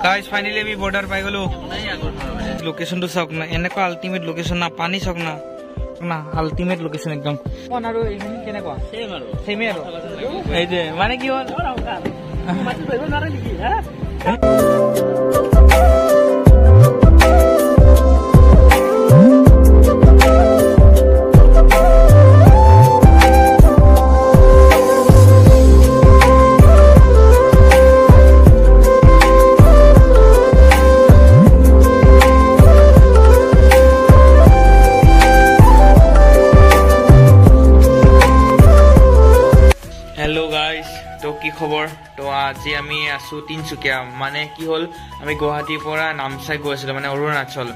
Guys finally আমি border পাই গলো লোকেশনটো চাওক না এনেকুৱা আল্টিমেট লোকেশন না পানী চাওক না না আল্টিমেট লোকেশন একদম কোন আৰু এইখিনি কেনেকুৱা সেমে আৰু এই যে মানে কি হ'ল মাটি ধৰিব নোৱাৰে নেকি হা কি খবৰ তো আজি আমি আছো তিনচুকীয়া মানে কি হল আমি গুৱাহাটীৰ পৰা নামচাই গৈ আছিলো মানে অৰুণাচল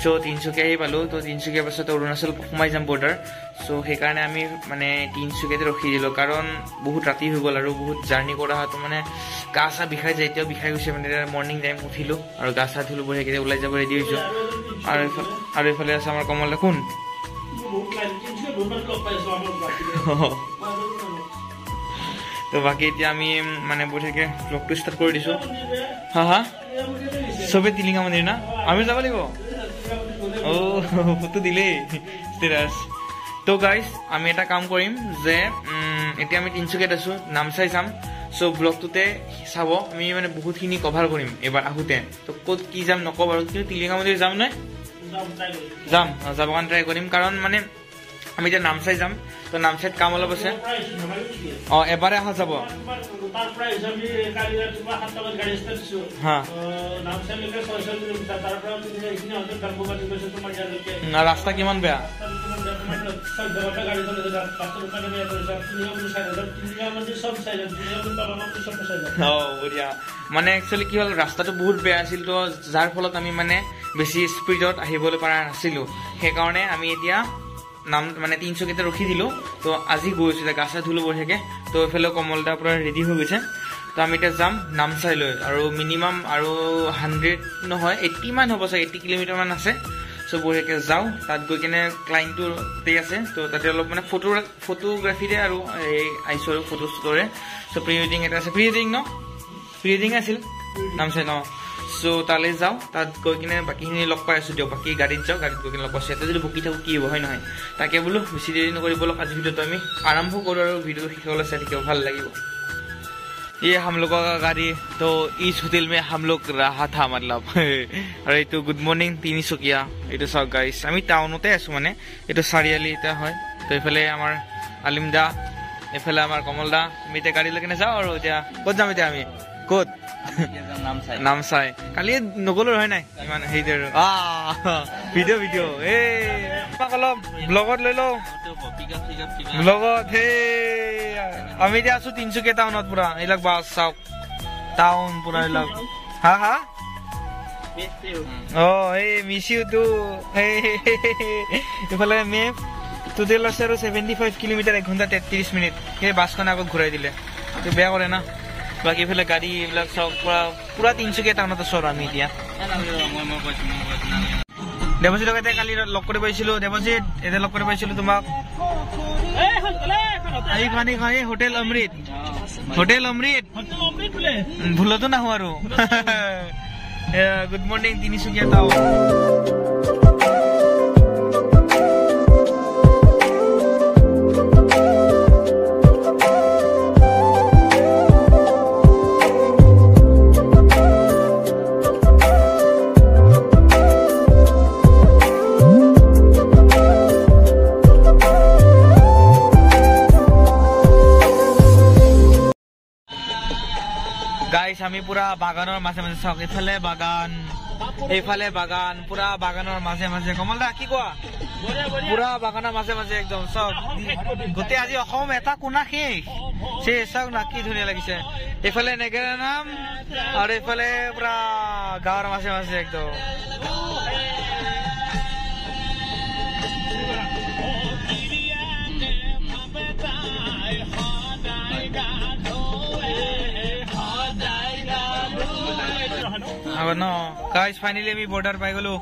সো তিনচুকীয়া আহি পালো তো তিনচুকীয়াৰ পাছত অৰুণাচল সোমাই যাম বৰ্ডাৰ সো সেইকাৰণে আমি মানে তিনচুকীয়াতে ৰখি দিলো কাৰণ বহুত ৰাতি হৈ গ'ল আৰু বহুত জাৰ্ণি কৰা হতো মানে গা চা বিষাই যায় এতিয়াও বিষাই গৈছে মানে মৰ্ণিং টাইম উঠিলো আৰু গা চা ধুলো বঢ়িয়াকৈ ওলাই যাব ৰেডি হৈছো আৰু এইফালে আছে আমাৰ কমল কোন তো বাকি এতিয়া আমি মানে বঢ়িয়াকৈ ব্লগটো ষ্টাৰ্ট কৰি দিছো হা হা চবে টিলিঙা মন্দিৰ না আমি যাব লাগিব ফটো দিলেই ষ্টেটাছ তো গাইজ আমি এটা কাম কৰিম যে এতিয়া আমি তিনচুকীয়াত আছো নামচাই যাম সো ব্লগটোতে চাব আমি মানে বহুতখিনি কভাৰ কৰিম এবাৰ আহোঁতে তো ক'ত কি যাম নকওঁ বাৰু কিন্তু টিলিঙা মন্দিৰ যাম নহয় যাম যাব কাৰণে ট্ৰাই কৰিম কাৰণ মানে আমি এতিয়া নামচাই যাম তো নামচাইত কাম অলপ আছে এবাৰে অহা যাব ৰাস্তা কিমান বেয়া বঢ়িয়া মানে একচুৱেলি কি হ'ল ৰাস্তাটো বহুত বেয়া আছিল তো যাৰ ফলত আমি মানে বেছি স্পীডত আহিবলৈ পৰা নাছিলো সেইকাৰণে আমি এতিয়া নাম মানে তিনচুকীয়াতে ৰখি দিলো তো আজি গৈছো গা চা ধুলো বঢ়িয়াকৈ তো এইফালে কমলদা পুৰা ৰেডি হৈ গৈছে তো আমি এতিয়া যাম নামচাই লৈ আৰু মিনিমাম আৰু 100 নহয় 80 মান হ'ব চাগে 80 কিলোমিটাৰ মান আছে সো বঢ়িয়াকৈ যাওঁ তাত গৈ কিনে ক্লাইণ্টটোতে আছে তো তাতে অলপ মানে ফটোগ্ৰাফীৰে আৰু এই আহিছো আৰু ফটো শ্বুটৰে সো প্ৰি ৱেডিং এটা আছে প্ৰি ৱেডিং আছিল নামচাই ন সো তালৈ যাওঁ তাত গৈ কিনে বাকীখিনি লগ পাই আছো দিয়ক বাকী গাড়ীত যাওঁ গাড়ীত গৈ কিনে লগ পাইছো ইয়াতে যদি বকি থাকোঁ কি হ'ব হয় নহয় তাকে বোলো বেছি দেৰি নকৰি বলক আজি ভিডিঅ'টো আমি আৰম্ভ কৰোঁ আৰু ভিডিঅ'টো শিকিবলৈ চাই থাকিব ভাল লাগিব ये हम लोगों का गाड़ी तो इस होटल में हम लोग रहा था मतलब अरे तो गुड मॉर्निंग তিনচুকীয়া এইটো চাওক গাইছ আমি টাউনতে আছো মানে এইটো চাৰিআলি এটা হয় তো এইফালে আমাৰ আলিম দা এইফালে আমাৰ কমল দা আমি এতিয়া গাড়ী লৈ কিনে যাওঁ আৰু এতিয়া ক'ত যাম এতিয়া আমি ক'ত নামচাই কালি নগলো হয় নাই ইমান হেৰি আৰু ভিডিঅ' অলপ ব্লগত লৈ লওঁ ব্লগত আমি এতিয়া আছো তিনচুকীয়া টাউনত পুৰা এইবিলাক বাছ চাওক টাউন পুৰা এইবিলাক হা হা এই মিছ ইউ টু এইফালে মেপ টোটেল আছে আৰু 75 কিলোমিটাৰ 1 ঘণ্টা 33 মিনিট সেই বাছখনে আগত ঘূৰাই দিলে বেয়া কৰে না বাকী এইফালে গাড়ী এইবিলাক চব পুৰা তিনচুকীয়া টাউনত আছো আৰু আমি এতিয়া দেৱজিৎ লগতে কালি লগ কৰি পাইছিলো দেৱজিৎ এতিয়া লগ কৰি পাইছিলো তোমাক হোটেল অমৃত ভুলতো নাহো আৰু গুড মৰ্ণিং তিনিচুকীয়া টাউন আমি পুৰা বাগানৰ মাজে মাজে চাওক এইফালে বাগান পুৰা বাগানৰ মাজে মাজে কমল দা কি কোৱা পুৰা বাগানৰ মাজে মাজে একদম চাওক গোটেই আজি অসম এটা কোণা শেষ চাওক না কি ধুনীয়া লাগিছে এইফালে নেগেৰা নাম আৰু এইফালে পুৰা গাঁৱৰ মাজে মাজে একদম no guys finally we border পাই গলো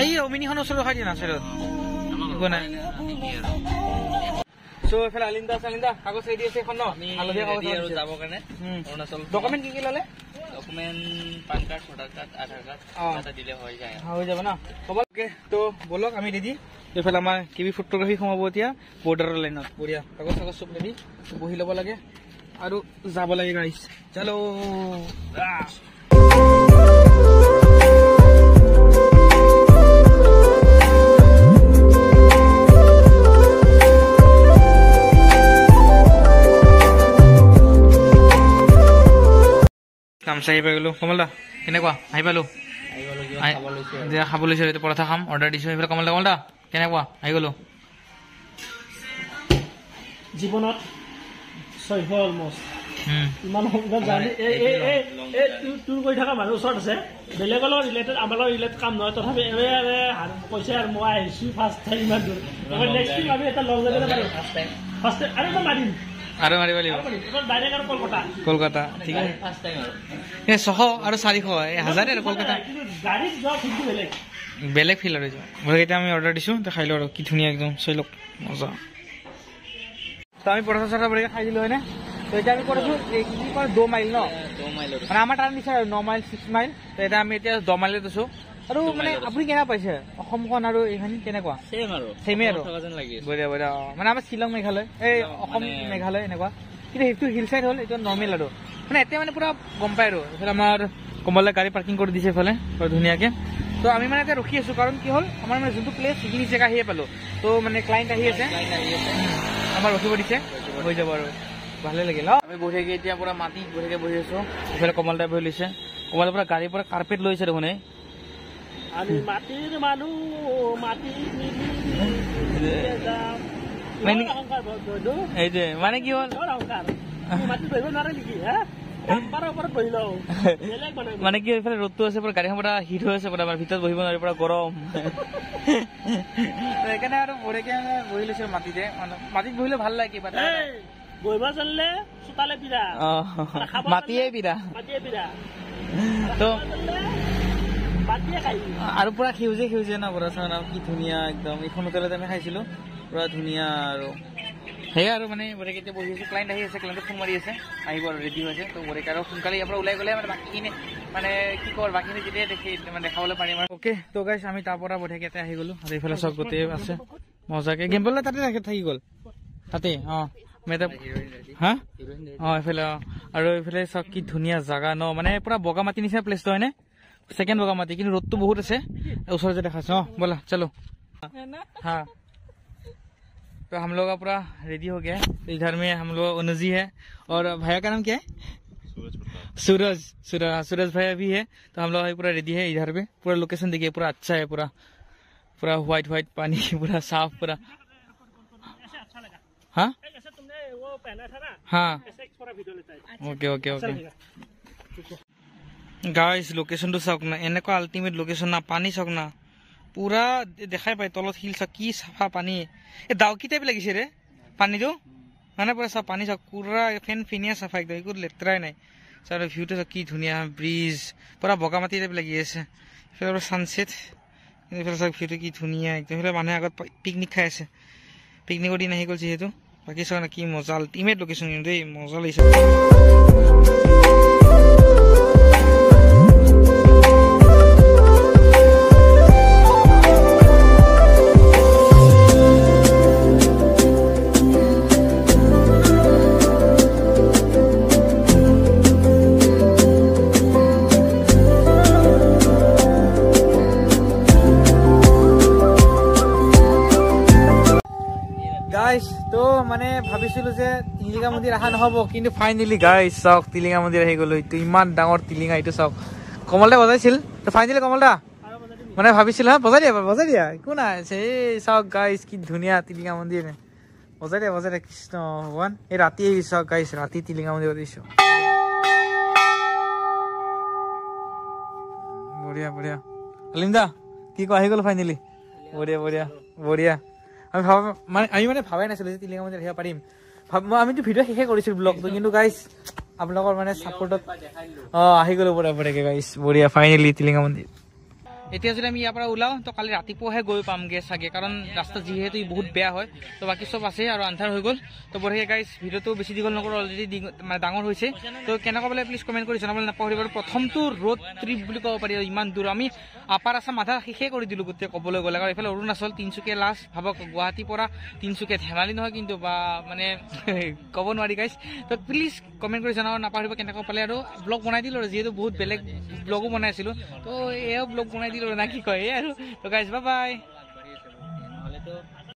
এই অমিনিখন ওচৰত ৰখাই দিয়া না সাইডত একো নাই সো এফালে আলিন্দা কাগজ ৰেডি আছে এখন ন হালধীয়া কাগজ আৰু যাব কাৰণে অৰুণাচল ডকুমেন্ট কি কি ললে document PAN card voter card Aadhaar card এটা দিলে হৈ যায় হৈ যাব না ওকে তো বলক আমি ৰেডি এইফালে আমাৰ কিবি ফটোগ্ৰাফি সোমাব এতিয়া বৰ্ডাৰৰ লাইনত বঢ়িয়া কাগজ কাগজ চব ৰেডি বহি ল'ব লাগে আৰু যাব লাগে গাইছ চলো কামচা আহি পাই গ'লো কমল দা কেনেকুৱা আহি পালো খাব লৈছো এতিয়া পৰঠা খাম অৰ্ডাৰ দিছো এইফালে কমল দা কেনেকুৱা আহি গ'লো জীৱনত ছয়শ অলমষ্ট ইমান সংখ্যাত জানি তোৰ কৰি থকা মানুহ ওচৰত আছে বেলেগৰ লগত ৰিলেটেড আমাৰ লগত ৰিলেটেড কাম নহয় তথাপি কৈছে আৰু মই আহিছোঁ ফাৰ্ষ্ট টাইম ইমান দূৰ নেক্সট টাইম আমি এটা লগ যাবলৈ পাৰিম ফাৰ্ষ্ট টাইম আৰু এটা মাৰিম আৰু মাৰিব লাগিব ডাইৰেক্ট আৰু কলকাতা ঠিক আছে ফাৰ্ষ্ট টাইম আৰু 600 আৰু 400 1000 আৰু কলকাতা গাড়ীত যোৱা কিন্তু বেলেগ ফিল আৰু এতিয়া আমি অৰ্ডাৰ দিছো খাই লওঁ আৰু কি ধুনীয়া একদম চাই লওক মজা তো আমি পৰঠা চৰঠা বঢ়িয়া খাই দিলো হয়নে তো এতিয়া আমি কৰিছো কি কয় 2 মাইল ন 2 মাইল মানে আমাৰ তাৰ নিচিনা 9 মাইল 6 মাইল তো এতিয়া আমি এতিয়া 2 মাইলত আছো আৰু মানে আপুনি কেনেকুৱা পাইছে অসমখন আৰু এইখন কেনেকুৱা চেমে আৰু বঢ়িয়া বঢ়িয়া মানে আমাৰ শ্বিলং মেঘালয় এই অসম মেঘালয় এনেকুৱা কিন্তু সেইটো হিল চাইড হ'ল এইটো নৰ্মেল আৰু মানে এতিয়া মানে পুৰা গম পায় আৰু এইফালে আমাৰ কমলে গাড়ী পাৰ্কিং কৰি দিছে এইফালে ধুনীয়াকৈ তো আমি মানে এতিয়া ৰখি আছো কাৰণ কি হ'ল আমাৰ মানে যোনটো প্লেচ সেইখিনি জেগা আহিয়ে পালো তো মানে ক্লাইণ্ট আহি আছে আমাৰ ৰখিব দিছে হৈ যাব আৰু ভালে লাগিল আমি বঢ়িয়াকৈ এতিয়া পুৰা মাটি বঢ়িয়াকৈ বহি আছো এইফালে কমল টাইপ বহি লৈছে কমলে পুৰা গাড়ীৰ পৰা কাৰ্পেট লৈছে দেখোন আমি মাটিৰ মানুহ মাটি এইটোৱে মানে কি হ'ল মাটি ধৰিব নোৱাৰে নেকি মানে কি এইফালে ৰ'দটো আছে পুৰা গাড়ীখন পুৰা হিট হৈ আছে পুৰা ভিতৰত বহিব নোৱাৰি পুৰা গৰম সেইকাৰণে আৰু বঢ়িয়াকৈ বহি লৈছো মাটিতে মাটিত বহিলে ভাল লাগে কিবা বহিব জানিলে চোতালে পিৰা মাটিয়ে পিৰা তো আৰু পুৰা সেউজীয়া সেউজীয়া ন পুৰা চাওঁ কি ধুনীয়া একদম এইখন হোটেলত আমি খাইছিলো পুৰা ধুনীয়া আৰু সেয়া আৰু মানে বঢ়িয়াকৈ বহি আছো ক্লাইণ্ট আহি আছে ক্লাইণ্টে ফোন মাৰি আছে আহিব আৰু ৰেডি হৈছে তো বঢ়িয়াকৈ আৰু সোনকালে ইয়াৰ পৰা ওলাই গ'লে মানে বাকীখিনি মানে কি কওঁ বাকীখিনি যেতিয়া মানে দেখাবলৈ পাৰিম আৰু অ'কে তো গাইছ আমি তাৰ পৰা বঢ়িয়াকৈ আহি গ'লো আৰু এইফালে চব গোটেই আছে মজাকৈ গেম বলে তাতে থাকি গ'ল তাতে হা এইফালে আৰু এইফালে চব কি ধুনীয়া জাগা ন মানে পুৰা বগা মাটি নিচিনা প্লেচটো হয়নে सेकंड बगा माती কিন্তু ৰোদ তো বহুত আছে ওচৰ যে দেখাছ बोला चलो हाँ तो हम लोग पूरा रेडी हो गया इधर में हम लोग अनुजी है और भैया का नाम क्या है सूरज सूरज भैया भी है तो हम लोग पूरा रेडी है इधर पे पूरा लोकेशन देखिए पूरा अच्छा है पूरा पूरा व्हाइट व्हाइट पानी पूरा साफ पूरा हाँ हाँ okay okay okay guys location तो चाওক না এনেকুৱা আল্টিমেট লোকেশন না পানী চাওক না পুৰা দেখাই পাই তলত হিল চাওক কি সাফা পানী এ দাও কি টাইপ লাগিছে ৰে পানীটো মানে পুৰা সাফা পানী চাওক পুৰা ফেন ফিনিয়া সাফা একদম একো লেতেৰাই নাই চাৰ ভিউটো চাওক কি ধুনীয়া ব্ৰিজ পুৰা বগা মাটি টাইপ লাগি আছে ফেৰ সানসেট ফেৰ চাওক ভিউটো কি ধুনীয়া একদম ফেৰ মানুহে আগত পিকনিক খাই আছে পিকনিকৰ দিন আহি গ'ল যিহেতু বাকি চাওক না কি মজা আল্টিমেট লোকেশন দেই মজা লাগিছে তো মানে ভাবিছিলো যে টিলিঙা মন্দিৰ আহা নহব কিন্তু ফাইনালি গাইস চাওক টিলিঙা মন্দিৰ আহি গ'লো এইটো ইমান ডাঙৰ টিলিঙা এইটো চাওক কমলদা বজাইছিল তো ফাইনালি কমলদা মানে ভাবিছিল হা বজাই দিয়া একো নাই এই চাওক গাইস কি ধুনীয়া টিলিঙা মন্দিৰ বজাই দিয়া কৃষ্ণ ভগৱান এই ৰাতি চাওক গাইস ৰাতি টিলিঙা মন্দিৰ দিছো বঢ়িয়া বঢ়িয়া অলিমদা কি কয় আহি গ'ল ফাইনালি বঢ়িয়া বঢ়িয়া বঢ়িয়া আমি মানে ভাবাই নাছিলো যে টিলিঙা মন্দিৰ আহিব পাৰিম আমিতো ভিডিঅ' শেষে কৰিছিলো ব্লগটো কিন্তু গাইছ আপোনালোকৰ মানে ছাপোৰ্টত আহি গ'লো পুৰা পুৰাকৈ গাইছ বঢ়িয়া ফাইনেলি টিলিঙা মন্দিৰ এতিয়া যদি আমি ইয়াৰ পৰা ওলাওঁ তো কালি ৰাতিপুৱাহে গৈ পামগৈ চাগে, কাৰণ ৰাস্তা যিহেতু বহুত বেয়া হয়। তো বাকী চব আছে আৰু আন্ধাৰ হৈ গ'ল। তো বঢ়িয়া গাইজ, ভিডিঅ'টো বেছি দীঘল নকৰোঁ, অলৰেডি মানে ডাঙৰ হৈছে। তো কেনেকুৱা পালে প্লিজ কমেণ্ট কৰি জনাবলৈ নাপাহৰিব। প্ৰথমটো ৰোড ট্ৰিপ বুলি ক'ব পাৰি, ইমান দূৰ আমি আপাৰ আছাম আধা শেষে কৰি দিলোঁ গোটেই ক'বলৈ গ'লে। কাৰণ এইফালে অৰুণাচল, তিনিচুকীয়া লাষ্ট, ভাবক গুৱাহাটীৰ পৰা তিনিচুকীয়া ধেমালি নহয় কিন্তু, বা মানে ক'ব নোৱাৰি গাইজ। তো প্লিজ কমেণ্ট কৰি জনাব নাপাহৰিব কেনেকুৱা পালে। আৰু ব্লগ বনাই দিলোঁ আৰু যিহেতু বহুত বেলেগ ব্লগো বনাই আছিলোঁ, তো এয়াও ব্লগ বনাই দিলোঁ না কি কয় আৰু। তো গাইজ বাই বাই।